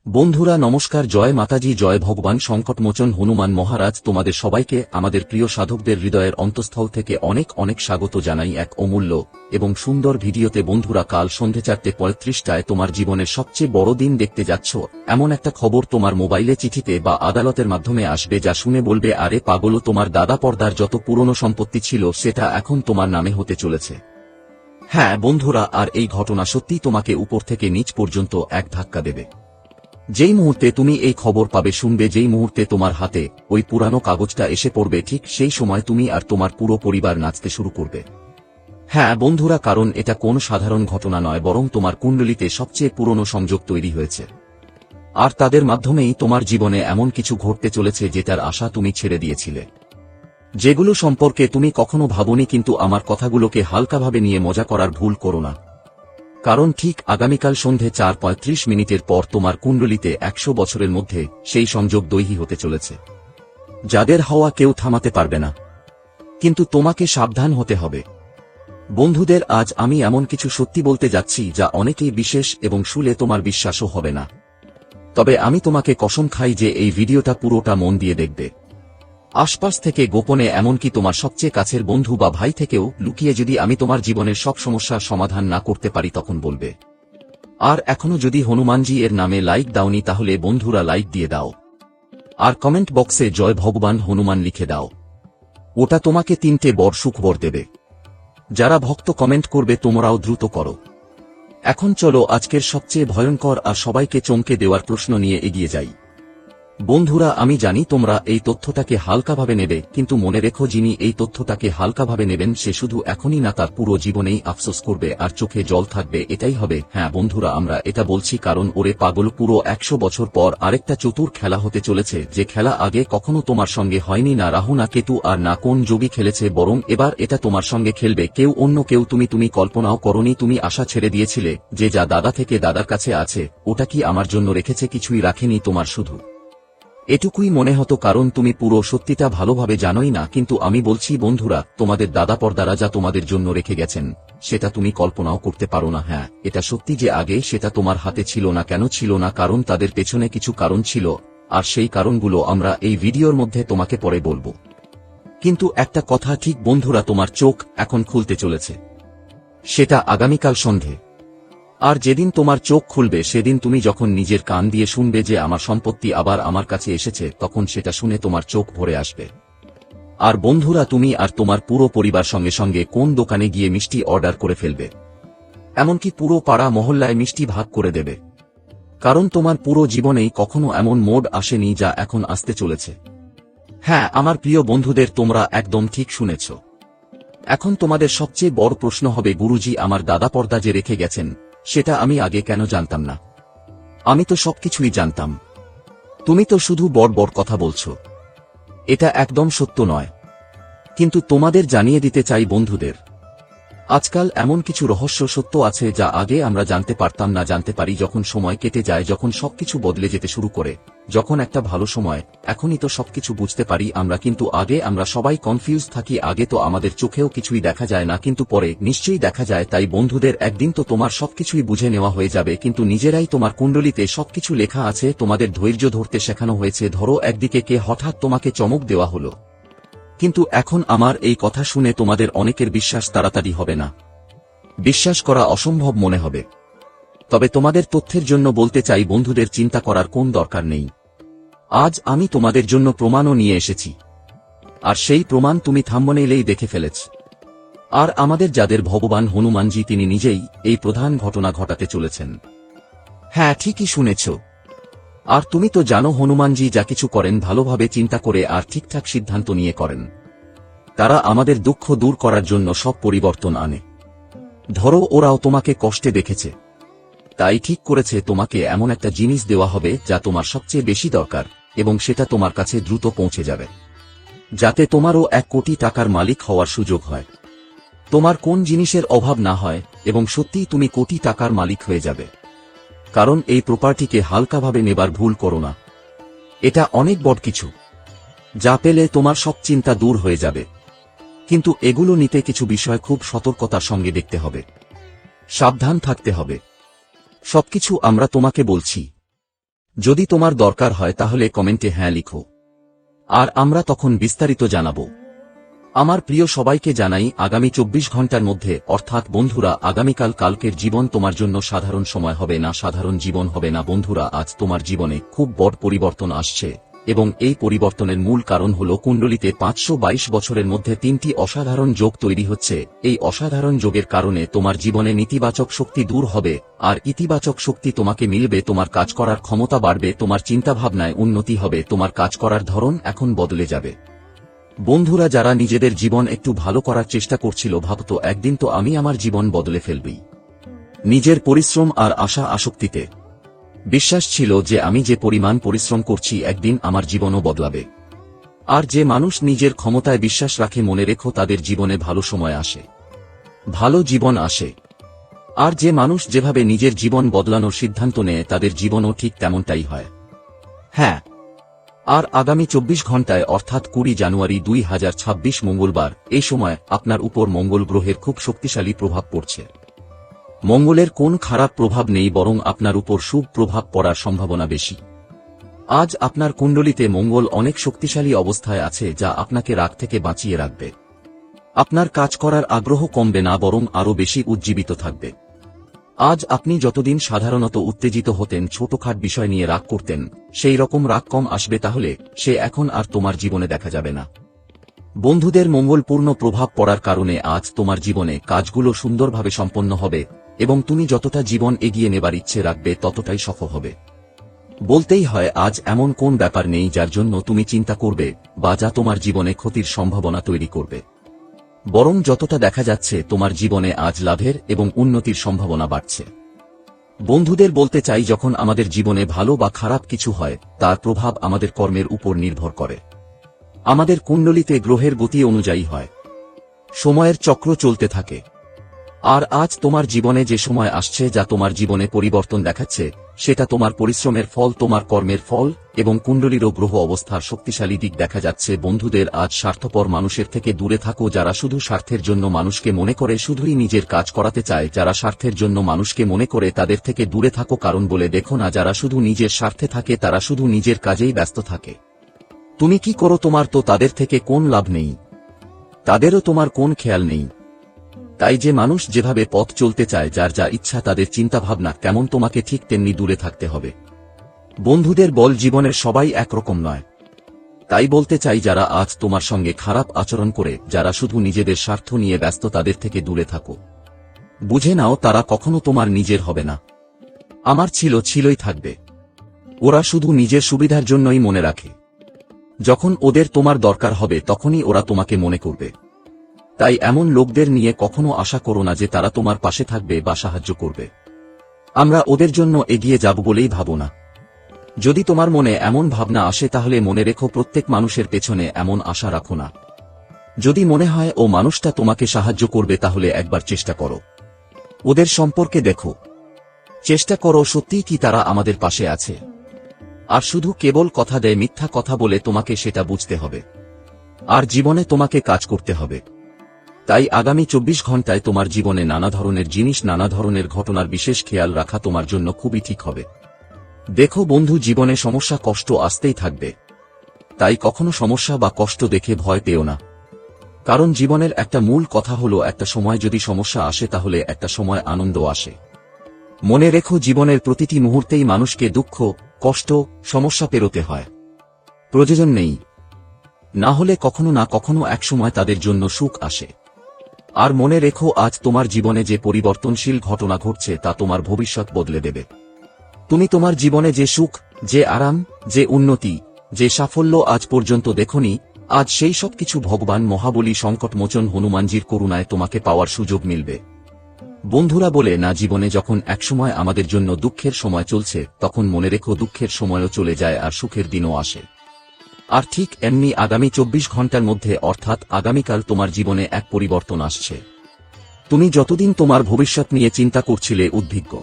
বন্ধুরা নমস্কার, জয় মাতাজি, জয় ভগবান সংকটমোচন হনুমান মহারাজ। তোমাদের সবাইকে আমাদের প্রিয় সাধকদের হৃদয়ের অন্তঃস্থল থেকে অনেক অনেক স্বাগত জানাই এক অমূল্য এবং সুন্দর ভিডিওতে। বন্ধুরা, কাল সন্ধে 4:35টায় তোমার জীবনের সবচেয়ে বড় দিন দেখতে যাচ্ছ। এমন একটা খবর তোমার মোবাইলে, চিঠিতে বা আদালতের মাধ্যমে আসবে যা শুনে বলবে, আরে পাগল, তোমার দাদা পর্দার যত পুরনো সম্পত্তি ছিল সেটা এখন তোমার নামে হতে চলেছে। হ্যাঁ বন্ধুরা, আর এই ঘটনা সত্যিই তোমাকে উপর থেকে নিচ পর্যন্ত এক ধাক্কা দেবে। যেই মুহূর্তে তুমি এই খবর পাবে, শুনবে, যেই মুহূর্তে তোমার হাতে ওই পুরানো কাগজটা এসে পড়বে, ঠিক সেই সময় তুমি আর তোমার পুরো পরিবার নাচতে শুরু করবে। হ্যাঁ বন্ধুরা, কারণ এটা কোনো সাধারণ ঘটনা নয়, বরং তোমার কুণ্ডলিতে সবচেয়ে পুরনো সংযোগ তৈরি হয়েছে। আর তাদের মাধ্যমেই তোমার জীবনে এমন কিছু ঘটতে চলেছে যেটার আশা তুমি ছেড়ে দিয়েছিলে, যেগুলো সম্পর্কে তুমি কখনো ভাবনি। কিন্তু আমার কথাগুলোকে হালকাভাবে নিয়ে মজা করার ভুল করো না, কারণ ঠিক আগামীকাল সন্ধে 4:35 পর তোমার কুণ্ডলিতে 100 বছরের মধ্যে সেই সংযোগ দৈহি হতে চলেছে, যাদের হওয়া কেউ থামাতে পারবে না। কিন্তু তোমাকে সাবধান হতে হবে। বন্ধুদের, আজ আমি এমন কিছু সত্যি বলতে যাচ্ছি যা অনেকেই বিশেষ এবং শুনলে তোমার বিশ্বাসও হবে না। তবে আমি তোমাকে কসম খাই যে এই ভিডিওটা পুরোটা মন দিয়ে দেখবে। আশপাশ থেকে, গোপনে, এমনকি তোমার সবচেয়ে কাছের বন্ধু বা ভাই থেকেও লুকিয়ে, যদি আমি তোমার জীবনের সব সমস্যার সমাধান না করতে পারি তখন বলবে। আর এখনো যদি হনুমানজি এর নামে লাইক দাওনি, তাহলে বন্ধুরা লাইক দিয়ে দাও, আর কমেন্ট বক্সে জয় ভগবান হনুমান লিখে দাও। ওটা তোমাকে 3টে বড় সুখবর দেবে। যারা ভক্ত কমেন্ট করবে তোমরাও দ্রুত করো। এখন চলো আজকের সবচেয়ে ভয়ঙ্কর আর সবাইকে চমকে দেওয়ার প্রশ্ন নিয়ে এগিয়ে যাই। বন্ধুরা, আমি জানি তোমরা এই তথ্যটাকে হালকাভাবে নেবে, কিন্তু মনে রেখো, যিনি এই তথ্যটাকে হালকাভাবে নেবেন সে শুধু এখনই না, তার পুরো জীবনেই আফসোস করবে আর চোখে জল থাকবে। এটাই হবে। হ্যাঁ বন্ধুরা, আমরা এটা বলছি কারণ ওরে পাগল, পুরো 100 বছর পর আরেকটা চতুর খেলা হতে চলেছে, যে খেলা আগে কখনো তোমার সঙ্গে হয়নি। না রাহু, না কেতু, আর না কোন যোগী খেলেছে, বরং এবার এটা তোমার সঙ্গে খেলবে কেউ অন্য কেউ। তুমি কল্পনাও করনি। তুমি আশা ছেড়ে দিয়েছিলে যে যা দাদা থেকে দাদার কাছে আছে ওটা কি আমার জন্য রেখেছে? কিছুই রাখেনি। তোমার শুধু এটুকুই মনে হতো, কারণ তুমি পুরো সত্যিটা ভালোভাবে জানোই না। কিন্তু আমি বলছি বন্ধুরা, তোমাদের দাদা পর্দারা যা তোমাদের জন্য রেখে গেছেন সেটা তুমি কল্পনাও করতে পারো না। হ্যাঁ, এটা সত্যি যে আগে সেটা তোমার হাতে ছিল না। কেন ছিল না? কারণ তাদের পেছনে কিছু কারণ ছিল, আর সেই কারণগুলো আমরা এই ভিডিওর মধ্যে তোমাকে পরে বলবো। কিন্তু একটা কথা ঠিক বন্ধুরা, তোমার চোখ এখন খুলতে চলেছে, সেটা আগামীকাল সন্ধে। আর যেদিন তোমার চোখ খুলবে সেদিন তুমি যখন নিজের কান দিয়ে শুনবে যে আমার সম্পত্তি আবার আমার কাছে এসেছে, তখন সেটা শুনে তোমার চোখ ভরে আসবে। আর বন্ধুরা, তুমি আর তোমার পুরো পরিবার সঙ্গে সঙ্গে কোন দোকানে গিয়ে মিষ্টি অর্ডার করে ফেলবে, এমনকি পুরো পাড়া মহল্লায় মিষ্টি ভাগ করে দেবে। কারণ তোমার পুরো জীবনেই কখনো এমন মোড আসেনি যা এখন আসতে চলেছে। হ্যাঁ আমার প্রিয় বন্ধুদের, তোমরা একদম ঠিক শুনেছ। এখন তোমাদের সবচেয়ে বড় প্রশ্ন হবে, গুরুজি, আমার দাদা পর্দা যে রেখে গেছেন সেটা আমি আগে কেন জানতাম না? আমি তো সবকিছুই জানতাম। তুমি তো শুধু বড় বড় কথা বলছো। এটা একদম সত্য নয়। কিন্তু তোমাদের জানিয়ে দিতে চাই বন্ধুদের, আজকাল এমন কিছু রহস্য সত্য আছে যা আগে আমরা জানতে পারতাম না। জানতে পারি যখন সময় কেটে যায়, যখন সবকিছু বদলে যেতে শুরু করে, যখন একটা ভালো সময়। এখনই তো সবকিছু বুঝতে পারি আমরা, কিন্তু আগে আমরা সবাই কনফিউজ থাকি। আগে তো আমাদের চোখেও কিছুই দেখা যায় না, কিন্তু পরে নিশ্চয়ই দেখা যায়। তাই বন্ধুদের, একদিন তো তোমার সবকিছুই বুঝে নেওয়া হয়ে যাবে, কিন্তু নিজেরাই। তোমার কুণ্ডলিতে সবকিছু লেখা আছে, তোমাদের ধৈর্য ধরতে শেখানো হয়েছে। ধরো, একদিকে কে হঠাৎ তোমাকে চমক দেওয়া হলো। কিন্তু এখন আমার এই কথা শুনে তোমাদের অনেকের বিশ্বাস তাড়াতাড়ি হবে না, বিশ্বাস করা অসম্ভব মনে হবে। তবে তোমাদের তথ্যের জন্য বলতে চাই বন্ধুদের, চিন্তা করার কোন দরকার নেই। আজ আমি তোমাদের জন্য প্রমাণও নিয়ে এসেছি, আর সেই প্রমাণ তুমি থাম্বনেইলেই দেখে ফেলেছ। আর আমাদের যাদের ভগবান হনুমানজি, তিনি নিজেই এই প্রধান ঘটনা ঘটাতে চলেছেন। হ্যাঁ ঠিকই শুনেছ। আর তুমি তো জানো, হনুমানজি যা কিছু করেন ভালোভাবে চিন্তা করে আর ঠিকঠাক সিদ্ধান্ত নিয়ে করেন। তারা আমাদের দুঃখ দূর করার জন্য সব পরিবর্তন আনে। ধরো, ওরাও তোমাকে কষ্টে দেখেছে, তাই ঠিক করেছে তোমাকে এমন একটা জিনিস দেওয়া হবে যা তোমার সবচেয়ে বেশি দরকার, এবং সেটা তোমার কাছে দ্রুত পৌঁছে যাবে, যাতে তোমারও 1 কোটি টাকার মালিক হওয়ার সুযোগ হয়। তোমার কোন জিনিসের অভাব না হয়, এবং সত্যিই তুমি কোটি টাকার মালিক হয়ে যাবে। কারণ এই প্রপার্টিকে হালকাভাবে নেবার ভুল করো না। এটা অনেক বড় কিছু, যা পেলে তোমার সব চিন্তা দূর হয়ে যাবে। কিন্তু এগুলো নিতে কিছু বিষয় খুব সতর্কতার সঙ্গে দেখতে হবে, সাবধান থাকতে হবে। সবকিছু আমরা তোমাকে বলছি। যদি তোমার দরকার হয় তাহলে কমেন্টে হ্যাঁ লিখো, আর আমরা তখন বিস্তারিত জানাব। আমার প্রিয় সবাইকে জানাই আগামী 24 ঘন্টার মধ্যে, অর্থাৎ বন্ধুরা আগামীকাল কালকের জীবন তোমার জন্য সাধারণ সময় হবে না, সাধারণ জীবন হবে না। বন্ধুরা, আজ তোমার জীবনে খুব বড় পরিবর্তন আসছে, এবং এই পরিবর্তনের মূল কারণ হল কুণ্ডলিতে 522 বছরের মধ্যে 3টি অসাধারণ যোগ তৈরি হচ্ছে। এই অসাধারণ যোগের কারণে তোমার জীবনে নেতিবাচক শক্তি দূর হবে, আর ইতিবাচক শক্তি তোমাকে মিলবে। তোমার কাজ করার ক্ষমতা বাড়বে, তোমার চিন্তাভাবনায় উন্নতি হবে, তোমার কাজ করার ধরন এখন বদলে যাবে। বন্ধুরা, যারা নিজেদের জীবন একটু ভালো করার চেষ্টা করছিল, ভাবত একদিন তো আমি আমার জীবন বদলে ফেলবই। নিজের পরিশ্রম আর আশা আসক্তিতে বিশ্বাস ছিল যে আমি যে পরিমাণ পরিশ্রম করছি একদিন আমার জীবনও বদলাবে। আর যে মানুষ নিজের ক্ষমতায় বিশ্বাস রাখে, মনে রেখো তাদের জীবনে ভালো সময় আসে, ভালো জীবন আসে। আর যে মানুষ যেভাবে নিজের জীবন বদলানোর সিদ্ধান্ত নেয়, তাদের জীবনও ঠিক তেমনটাই হয়। হ্যাঁ, আর আগামী 24 ঘন্টায় অর্থাৎ 20 জানুয়ারি 2026 মঙ্গলবার, এই সময় আপনার উপর মঙ্গল গ্রহের খুব শক্তিশালী প্রভাব পড়ছে। মঙ্গলের কোন খারাপ প্রভাব নেই, বরং আপনার উপর শুভ প্রভাব পড়ার সম্ভাবনা বেশি। আজ আপনার কুণ্ডলিতে মঙ্গল অনেক শক্তিশালী অবস্থায় আছে, যা আপনাকে রাগ থেকে বাঁচিয়ে রাখবে। আপনার কাজ করার আগ্রহ কমবে না, বরং আরও বেশি উজ্জীবিত থাকবে। আজ আপনি যতদিন সাধারণত উত্তেজিত হতেন, ছোটখাট বিষয় নিয়ে রাগ করতেন, সেই রকম রাগ কম আসবে, তাহলে সে এখন আর তোমার জীবনে দেখা যাবে না। বন্ধুদের মঙ্গলপূর্ণ প্রভাব পড়ার কারণে আজ তোমার জীবনে কাজগুলো সুন্দরভাবে সম্পন্ন হবে, এবং তুমি যতটা জীবন এগিয়ে নেবার ইচ্ছে রাখবে ততটাই সফল হবে। বলতেই হয়, আজ এমন কোন ব্যাপার নেই যার জন্য তুমি চিন্তা করবে বা যা তোমার জীবনে ক্ষতির সম্ভাবনা তৈরি করবে। বরং যতটা দেখা যাচ্ছে তোমার জীবনে আজ লাভের এবং উন্নতির সম্ভাবনা বাড়ছে। বন্ধুদের বলতে চাই, যখন আমাদের জীবনে ভালো বা খারাপ কিছু হয়, তার প্রভাব আমাদের কর্মের উপর নির্ভর করে। আমাদের কুণ্ডলিতে গ্রহের গতি অনুযায়ী হয়, সময়ের চক্র চলতে থাকে। আর আজ তোমার জীবনে যে সময় আসছে, যা তোমার জীবনে পরিবর্তন দেখাচ্ছে, সেটা তোমার পরিশ্রমের ফল, তোমার কর্মের ফল, এবং কুণ্ডলীরও গ্রহ অবস্থার শক্তিশালী দিক দেখা যাচ্ছে। বন্ধুদের, আজ স্বার্থপর মানুষের থেকে দূরে থাকো। যারা শুধু স্বার্থের জন্য মানুষকে মনে করে, শুধুই নিজের কাজ করাতে চায়, যারা স্বার্থের জন্য মানুষকে মনে করে, তাদের থেকে দূরে থাকো। কারণ বলে দেখো না, যারা শুধু নিজের স্বার্থে থাকে, তারা শুধু নিজের কাজেই ব্যস্ত থাকে। তুমি কি করো, তোমার তো তাদের থেকে কোন লাভ নেই, তাদেরও তোমার কোন খেয়াল নেই। তাই যে মানুষ যেভাবে পথ চলতে চায়, যার যা ইচ্ছা, তাদের চিন্তাভাবনা কেমন, তোমাকে ঠিক তেমনি দূরে থাকতে হবে। বন্ধুদের বল, জীবনের সবাই একরকম নয়। তাই বলতে চাই, যারা আজ তোমার সঙ্গে খারাপ আচরণ করে, যারা শুধু নিজেদের স্বার্থ নিয়ে ব্যস্ত, তাদের থেকে দূরে থাকো। বুঝে নাও, তারা কখনো তোমার নিজের হবে না। আমার ছিলই থাকবে। ওরা শুধু নিজের সুবিধার জন্যই মনে রাখে। যখন ওদের তোমার দরকার হবে, তখনই ওরা তোমাকে মনে করবে। তাই এমন লোকদের নিয়ে কখনো আশা করো না যে তারা তোমার পাশে থাকবে বা সাহায্য করবে। আমরা ওদের জন্য এগিয়ে যাব বলেই ভাবো না। যদি তোমার মনে এমন ভাবনা আসে, তাহলে মনে রেখো, প্রত্যেক মানুষের পেছনে এমন আশা রাখো না। যদি মনে হয় ও মানুষটা তোমাকে সাহায্য করবে, তাহলে একবার চেষ্টা করো, ওদের সম্পর্কে দেখো। চেষ্টা করো সত্যিই কি তারা আমাদের পাশে আছে। আর শুধু কেবল কথা দেয়, মিথ্যা কথা বলে তোমাকে সেটা বুঝতে হবে। আর জীবনে তোমাকে কাজ করতে হবে। তাই আগামী 24 ঘন্টায় তোমার জীবনে নানা ধরনের জিনিস, নানা ধরনের ঘটনার বিশেষ খেয়াল রাখা তোমার জন্য খুবই ঠিক হবে। দেখো বন্ধু, জীবনে সমস্যা কষ্ট আসতেই থাকবে। তাই কখনো সমস্যা বা কষ্ট দেখে ভয় পেও না। কারণ জীবনের একটা মূল কথা হলো, একটা সময় যদি সমস্যা আসে, তাহলে একটা সময় আনন্দ আসে। মনে রেখো, জীবনের প্রতিটি মুহূর্তেই মানুষকে দুঃখ, কষ্ট, সমস্যা পেরোতে হয়। প্রয়োজন নেই, না হলে কখনো না কখনো একসময় তাদের জন্য সুখ আসে। আর মনে রেখো, আজ তোমার জীবনে যে পরিবর্তনশীল ঘটনা ঘটছে, তা তোমার ভবিষ্যৎ বদলে দেবে। তুমি তোমার জীবনে যে সুখ, যে আরাম, যে উন্নতি, যে সাফল্য আজ পর্যন্ত দেখোনি, আজ সেই সব কিছু ভগবান মহাবলী সংকটমোচন হনুমানজির করুণায় তোমাকে পাওয়ার সুযোগ মিলবে। বন্ধুরা বলে না, জীবনে যখন একসময় আমাদের জন্য দুঃখের সময় চলছে, তখন মনে রেখো, দুঃখের সময়ও চলে যায় আর সুখের দিনও আসে। আর ঠিক এমনি আগামী 24 ঘন্টার মধ্যে, অর্থাৎ আগামীকাল, তোমার জীবনে এক পরিবর্তন আসছে। তুমি যতদিন তোমার ভবিষ্যৎ নিয়ে চিন্তা করছিলে উদ্বিগ্ন,